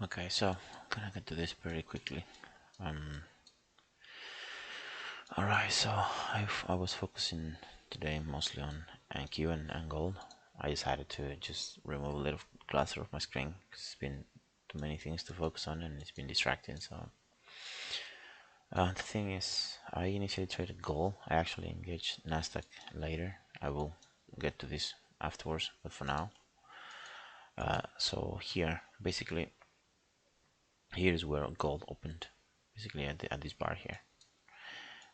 Okay, so I'm gonna get to this very quickly. Um, Alright, so I was focusing today mostly on NQ and gold. I decided to just remove a little cluster of my screen because it's been too many things to focus on and it's been distracting. So the thing is, I initially traded gold. I actually engaged Nasdaq later. I will get to this afterwards, but for now, so here basically here is where gold opened, basically at this bar here.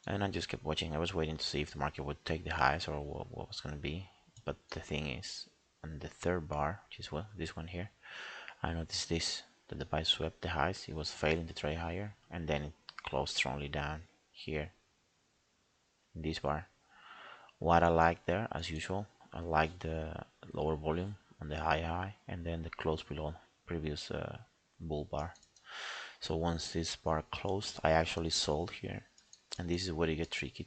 And I just kept watching. I was waiting to see if the market would take the highs or what was going to be. But the thing is, on the third bar, which is this one here, I noticed this, that the buy swept the highs. It was failing to trade higher, and then it closed strongly down here in this bar. What I like there, as usual, I like the lower volume on the high, and then the close below previous bull bar. So once this bar closed, I actually sold here, and this is where it gets tricky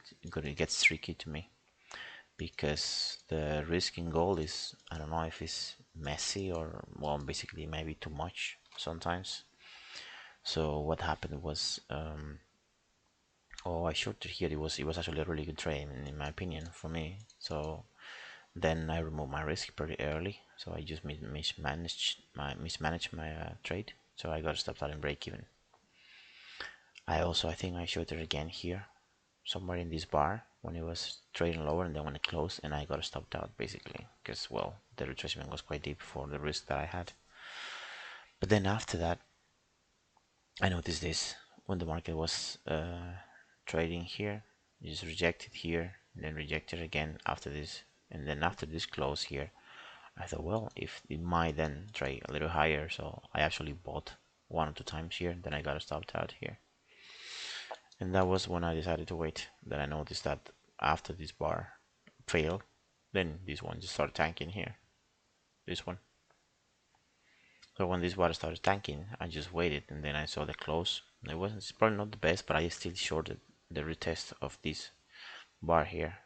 to me, because the risk in gold is, I don't know if it's messy or, well, basically maybe too much sometimes. So what happened was, I shorted here. It was actually a really good trade in my opinion for me. So then I removed my risk pretty early. So I just mismanaged my trade. So I got stopped out and break even. I think I shorted again here, somewhere in this bar when it was trading lower, and then when it closed, and I got stopped out basically because, well, the retracement was quite deep for the risk that I had. But then after that, I noticed this when the market was trading here, just rejected here, and then rejected again after this, and then after this close here, I thought, well, if it might then trade a little higher, so I actually bought one or two times here, then I got stopped out here. And that was when I decided to wait. Then I noticed that after this bar failed, then this one just started tanking here. This one. So when this bar started tanking, I just waited, and then I saw the close. It's probably not the best, but I still shorted the retest of this bar here.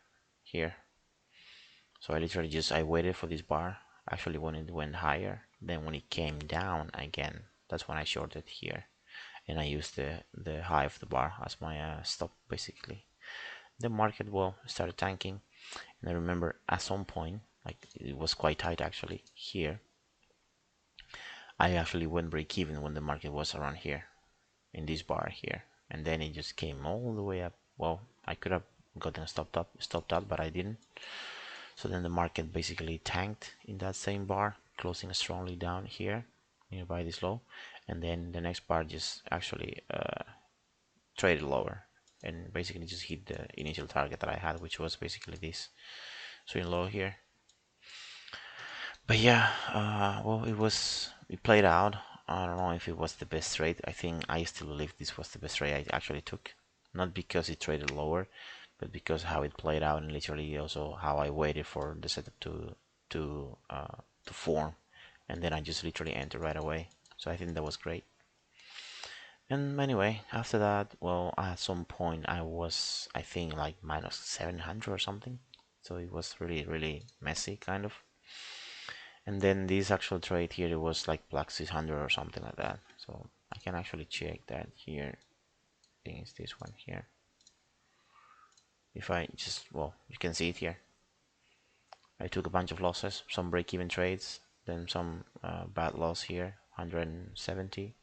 So I literally I waited for this bar. Actually, when it went higher, then when it came down again, that's when I shorted here, and I used the high of the bar as my stop basically. The market, well, started tanking, and I remember at some point, like, it was quite tight actually here. I actually went break even when the market was around here in this bar here, and then it just came all the way up. Well, I could have gotten stopped out, but I didn't. So then the market basically tanked in that same bar, closing strongly down here nearby this low, and then the next bar just actually traded lower and basically just hit the initial target that I had, which was basically this swing low here. But yeah, well, it played out. I don't know if it was the best trade. I think I still believe this was the best trade I actually took, not because it traded lower, but because how it played out, and literally also how I waited for the setup to form, and then I just literally entered right away. So I think that was great. And anyway, after that, well, at some point I think like minus 700 or something. So it was really, really messy, kind of. And then this actual trade here, it was like plus 600 or something like that. So I can actually check that here. I think it's this one here. If I just, well, you can see it here. I took a bunch of losses, some break-even trades, then some bad loss here, 170,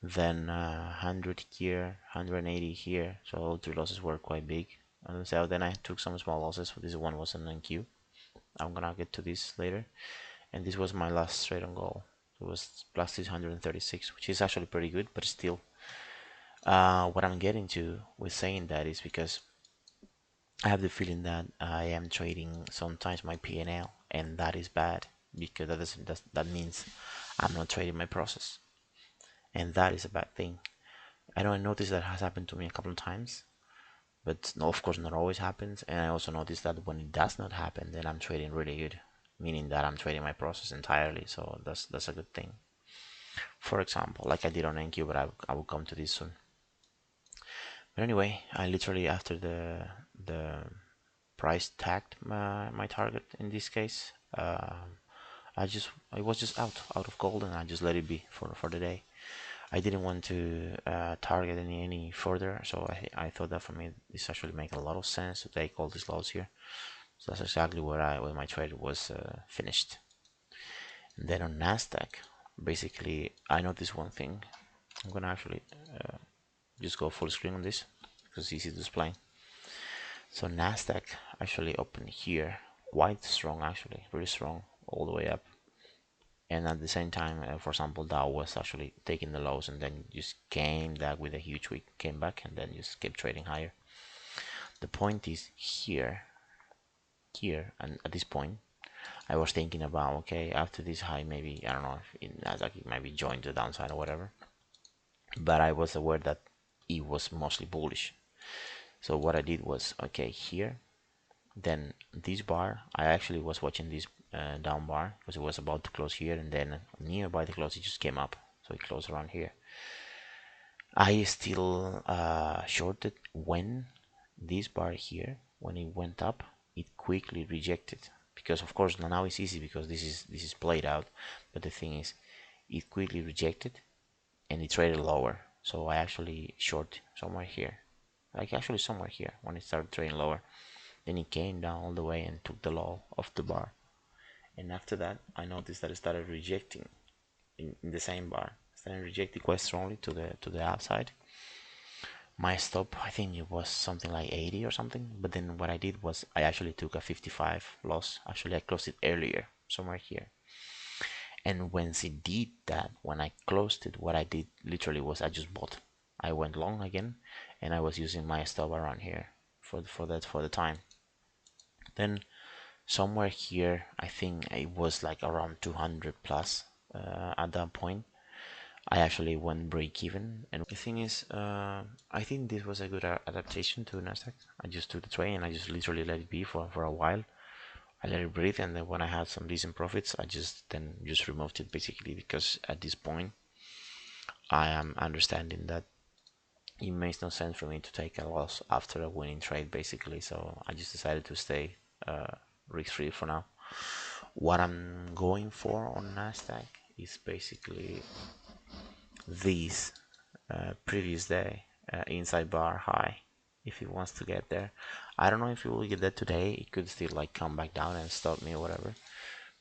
then 100 here, 180 here. So all three losses were quite big. And so then I took some small losses. This one was an NQ. I'm gonna get to this later. And this was my last trade on goal. It was plus 636, which is actually pretty good, but still, what I'm getting to with saying that is because I have the feeling that I am trading sometimes my P&L, and that is bad because that means I'm not trading my process, and that is a bad thing. I know I noticed that has happened to me a couple of times, but no, of course not always happens. And I also noticed that when it does not happen, then I'm trading really good, meaning that I'm trading my process entirely. So that's a good thing. For example, like I did on NQ, but I will come to this soon. But anyway, I literally, after the price tagged my target in this case, I was just out of gold, and I just let it be for the day. I didn't want to target any further, so I thought that for me this actually make a lot of sense to take all these lows here. So that's exactly where my trade was finished. And then on Nasdaq, basically I noticed one thing. I'm gonna actually just go full screen on this because it's easy to explain. So Nasdaq actually opened here quite strong, actually really strong all the way up, and at the same time, for example, Dow was actually taking the lows and then just came back with a huge week, came back and then just kept trading higher. The point is here, and at this point I was thinking about, okay, after this high, maybe, I don't know if in Nasdaq it maybe joined the downside or whatever, but I was aware that it was mostly bullish. So what I did was, okay, here, then this bar, I actually was watching this down bar because it was about to close here, and then nearby the close it just came up, so it closed around here. I still shorted when this bar here, when it went up, it quickly rejected, because of course now it's easy because this is played out, but the thing is it quickly rejected and it traded lower. So I actually short somewhere here, like actually somewhere here when it started trading lower. Then it came down all the way and took the low of the bar, and after that I noticed that it started rejecting in the same bar, started rejecting quite strongly to the outside. My stop, I think it was something like 80 or something, but then what I did was I actually took a 55 loss. Actually I closed it earlier somewhere here, and once it did that, when I closed it, what I did literally was I just bought. I went long again, and I was using my stop around here for the time. Then somewhere here, I think it was like around 200 plus at that point. I actually went break even, and the thing is, I think this was a good adaptation to Nasdaq. I just took the trade and I just literally let it be for a while. I let it breathe, and then when I had some decent profits, I just removed it basically, because at this point I am understanding that it makes no sense for me to take a loss after a winning trade basically. So I just decided to stay risk free for now. What I'm going for on Nasdaq is basically this previous day inside bar high. If it wants to get there, I don't know if it will get there today. It could still like come back down and stop me or whatever,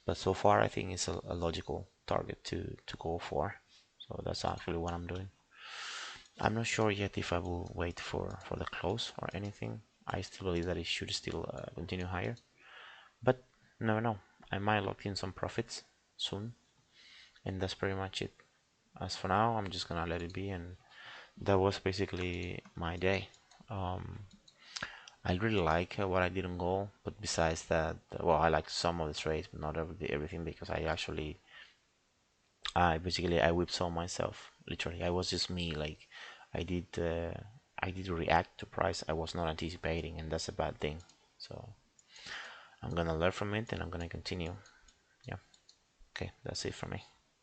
but so far I think it's a logical target to go for. So that's actually what I'm doing. I'm not sure yet if I will wait for the close or anything. I still believe that it should still continue higher, but never know. I might lock in some profits soon, and that's pretty much it. As for now, I'm just gonna let it be, and that was basically my day. um, I really like what I did on goal, but besides that, well, I like some of the trades, but not everything, because I basically I whipsaw myself. Literally, I was just me. Like I did react to price I was not anticipating, and that's a bad thing. So I'm gonna learn from it, and I'm gonna continue. Yeah. Okay, that's it for me.